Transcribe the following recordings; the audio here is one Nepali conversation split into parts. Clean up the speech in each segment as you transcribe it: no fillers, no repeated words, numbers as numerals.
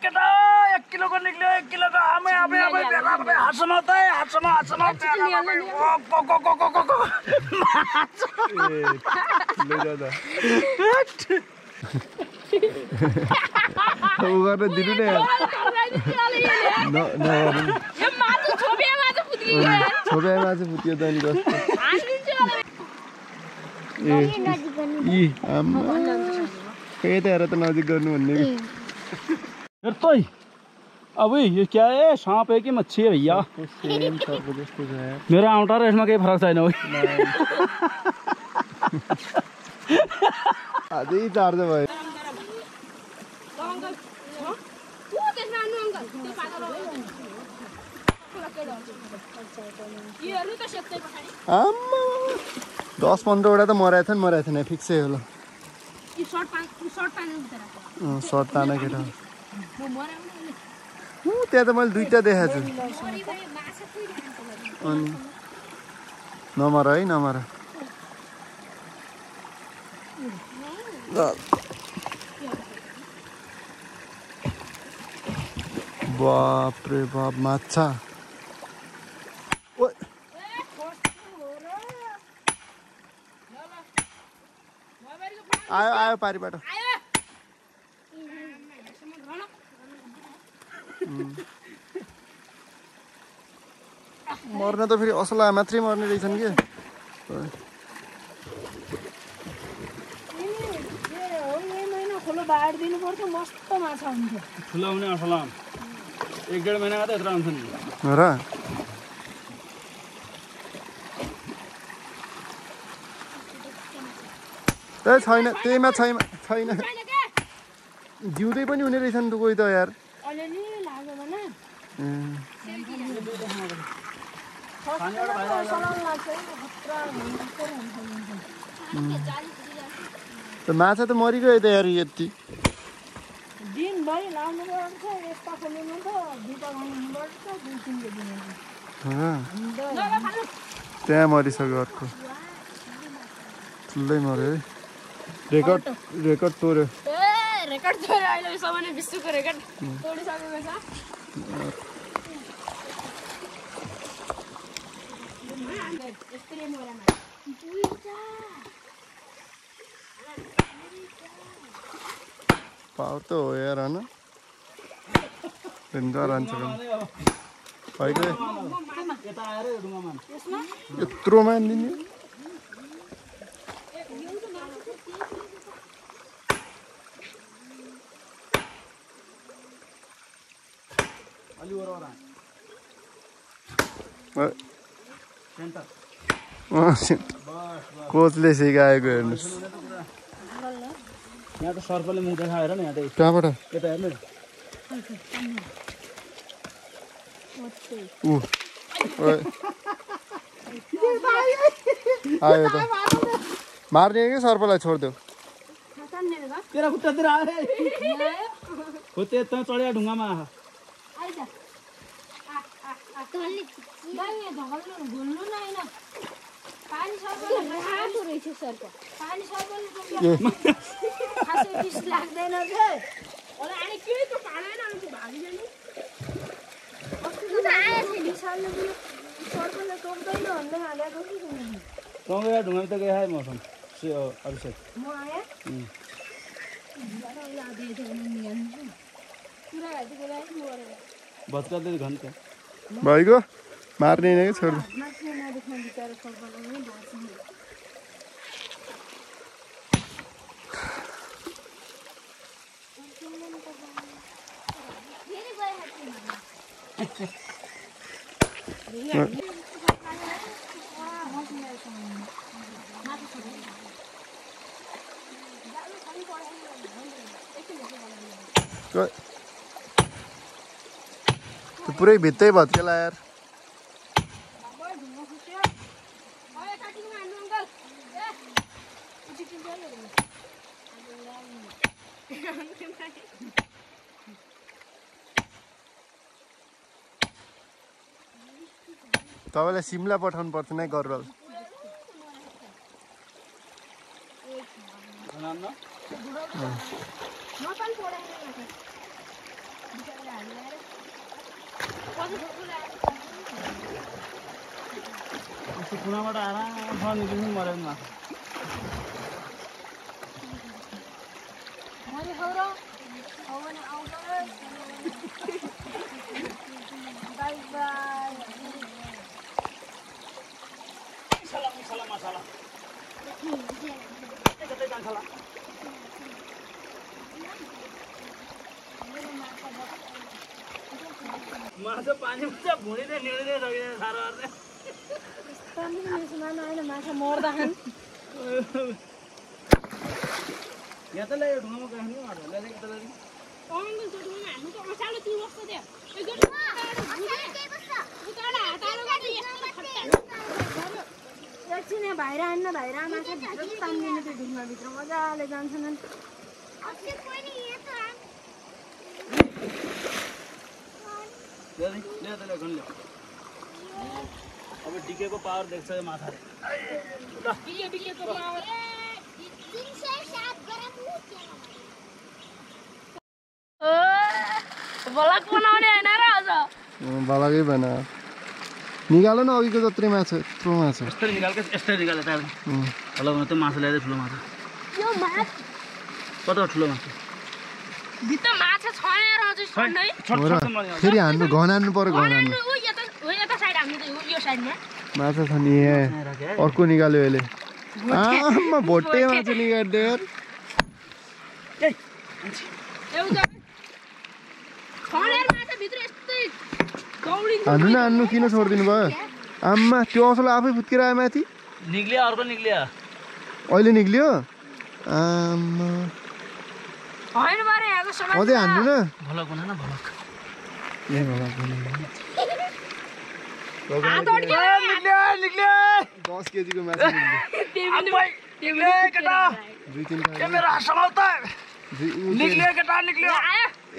केटा 1 किलो को निक्ल्यो 1 किलो को आमे आबे हातसम्म त हातसम्म ले जा जा उ गर्न दिनु न यार न न यो माछा छोपे माछा फुत्कियो छोपे माछा फुत्कियो त नि कस्तो ए ई आम्मा कहीं तो यार तो नजीक गर्नु भन्ने यार तोय अब ये क्या है सांप है कि मच्छी है भैया सेम सर्प जस्तो छ यार मेरो आउँटा र यसमा केही फरक छैन हो अझै चार्ज भयो आम्मा 10-15 वटा त मराएको थिएन फिक्सै होला सर्ट ताना केटा त्यहाँ त मैले 2टा देखाएको छु अनि नमर है नमर बाप रे बाप माछा आयो आयो पारिबाट मर्न त फेरि असला मात्रै मर्ने रहेछन् के ठुलो हुने असला 1-1.5 महिनाको त यत्रो आउँछ नि र छैन त्यहीमा छैन जिउँदै पनि हुने रहेछ नि त कोही त यार माछा त मरिगयो त यार यति त्यहाँ मरिसक्यो अर्को ठुलै मर्यो है रेकर्ड तोड्यो रेकर्ड तोड्यो अहिलेसम्म विश्वको रेकर्ड तोडिसकेको छ पावर त हो यार होइन यत्रो मानिदिने कोचले सिकाएको हेर्नुहोस् यहाँ त सर्पले मुख देखाएर नि यहाँ त कहाँबाट यता हेर्नु आयो त मार्ने कि सर्पलाई छोडिदेऊ तेरा खुट्टातिर आयो हो त्यहाँ चढ्या ढुङ्गामा ढुङ्गा त गए है मौसम अभिषेक भत्काले घन्ट भइगयो मार्ने कि छोड्नु पुरै भित्तै भत्केला यार तपाईँलाई सिमला पठाउनु पर्छ नै गरल यस्तो कुनाबाट आरामसँग निक्लिनु मरेन माछा माछा पानीमा चाहिँ भुँडीले निल्दै सकिँदैन साह्रो माछा मर्दा खान यहाँ त ल्यायो ढुङ्गामा गाड्नु ल्याएको त ल्याएको एकछिन बाहिर आन्न बाहिर माछा भित्र तान्दिनु त्यो ढुङ्गाभित्र मजाले जान्छन् अब डिकेको पावर देख्छ यो माछाले बलक बनाउने होइन र अझ बलकै भएन निकाल न अघिको जत्रै माछा यत्रो माछा यस्तै निकाल्छ यस्तै निकाले त ठुलो त्यो माछा ल्याइदियो ठुलो माछा यो माछा कता ठुलो माछा भित्र माछा छैन र अझै छन्दै फेरि हान्नु घन हान्नु पर्यो घन हान्नु यता साइड हान्नु त यो साइडमा माछा छ नि अर्को निकाल्यो अहिले आमा भोटे माछा निकाल्दै यार हान्नु न हान्नु किन छोडिदिनु भयो आम्मा त्यो असला आफै फुत्केर आयो माथि निक्लियो अर्को निक्लियो अहिले निक्लियो आम्मा अझै हान्नु न भलक बना न भलक ए भलक बना 10 केजीको माछा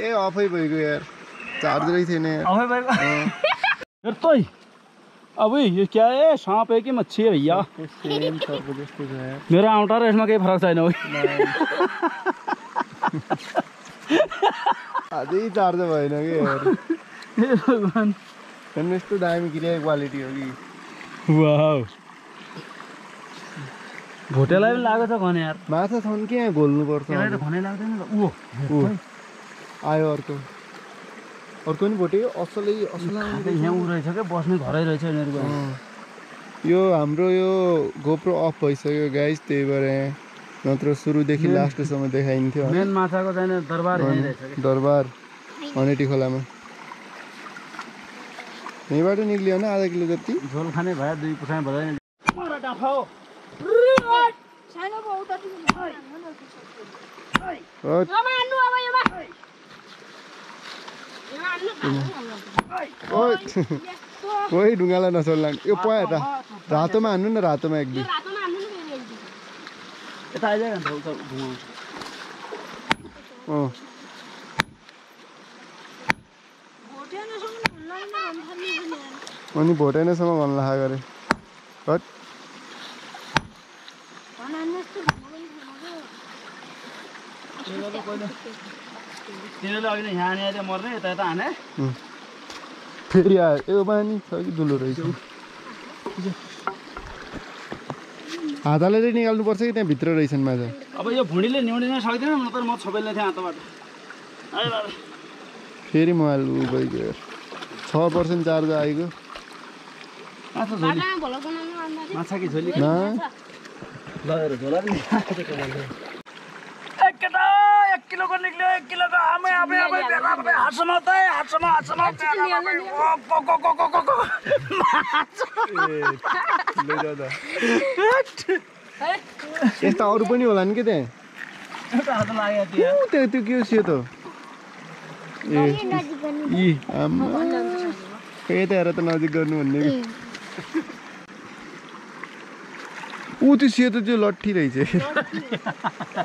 ए अफै भइगयो यार चार्जरै थिएन यार अब ये क्या है सांप है कि मच्छी है भैया मेरा आउटा र यसमा केही फरक छैन हो अझै चार्ज भएन कि यार हे भगवान हेर्नु यस्तो दामी क्लियर क्वालिटी हो कि वाउ भोटेलाई पनि लागेको छ भने यार माछा छन् कि यहाँ घोल्नु पर्छ त्यसलाई त भनै लाग्दैन त आयो अर्को नि भोटे असलै यहाँ उ रहेछ क्या बस्ने घरै रहेछ यिनीहरूको यो हाम्रो यो गोप्रो अफ भइसक्यो गाइस त्यही भएर नत्र सुरुदेखि लास्टसम्म देखाइन्थ्यो मेन माछाको चाहिँ दरबार दरबार अनेटी खोलामा यहीँबाट निक्लियो न आधा किलो जति झोल खाने भए 2 पुछाइ भएन कोही ढुङ्गालाई नसोल्ला यो पया त रातोमा हान्नु न रातोमा एक दुई अनि भोटेनसम्म भन्नु लाखा गरे तिनीहरूले अघि यहाँ आने मर्ने यता यता हाने फेरि आयो यो बानी छ कि दुलो रहेछ हातले चाहिँ निकाल्नुपर्छ कि त्यहाँ भित्र रहेछन् माछा अब यो भुँडीले न्युडिन सक्दैन नत्र म छपेल्ने थिएँ हातबाट फेरि मोबाइल उ भइगयो 6% चार्ज आइगयो माछा कि झोली एक किलो को निक्ल्यो 1 किलो को आमै आबै हातसम्म त हातसम्म यस्ता अरू पनि होला नि के त्यहाँ त्यो के हो सेतो ए आम्मा त हेर त नजिक गर्नु भन्ने ऊ त्यो सेतो त्यो लट्ठी रहेछ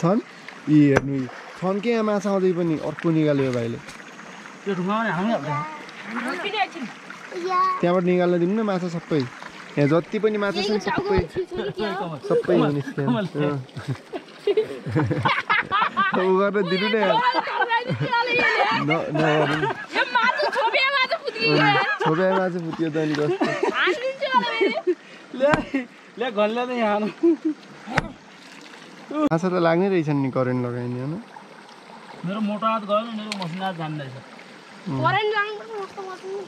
छन् यी हेर्नु छन् के यहाँ माछा आउँदै पनि अर्को निकाल्यो भाइले त्यहाँबाट निकाल्न दिनु न माछा सबै यहाँ जति पनि माछा छन् सबै निस्क्यो उ गर्न दिनु न छोपे माछा फुट्यो त नि कस्तो ले ले घल्ले त यहाँ माछा त लाग्नै रहेछन् नि करेन्ट लगाइने होइन मेरो मोटो हात गयो नि मेरो मसिनो हात जान्दैछ करेन्ट लाग्नुपर्छ मस्तो मसिनो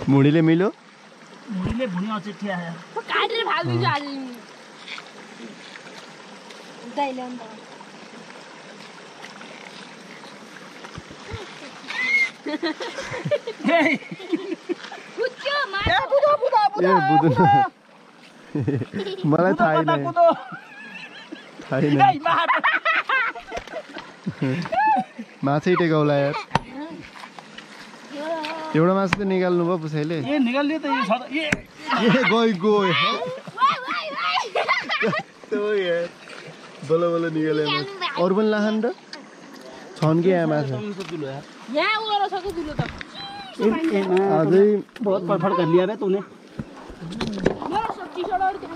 मुढीले मिल्यो मुडीले भुनी अचिठी आयो काटेर फाल्दिन्छु आज दाइले अन्त कुच्यो ए बुझ्नु मलाई थाहै नै थाहै नै माछै टेकाउला यार एउटा माछा त निकाल्नु भयो पुछैले ए निकाल्ने त यो छ ए गयो बल्ल बल्ल निकाले अरू पनि लाखान र छन् कि यहाँ माछा यहाँ उयो छ कि दुलो त अझै बहुत फटफट कर लिया बे तूने मेरो सब टी-शर्ट और क्या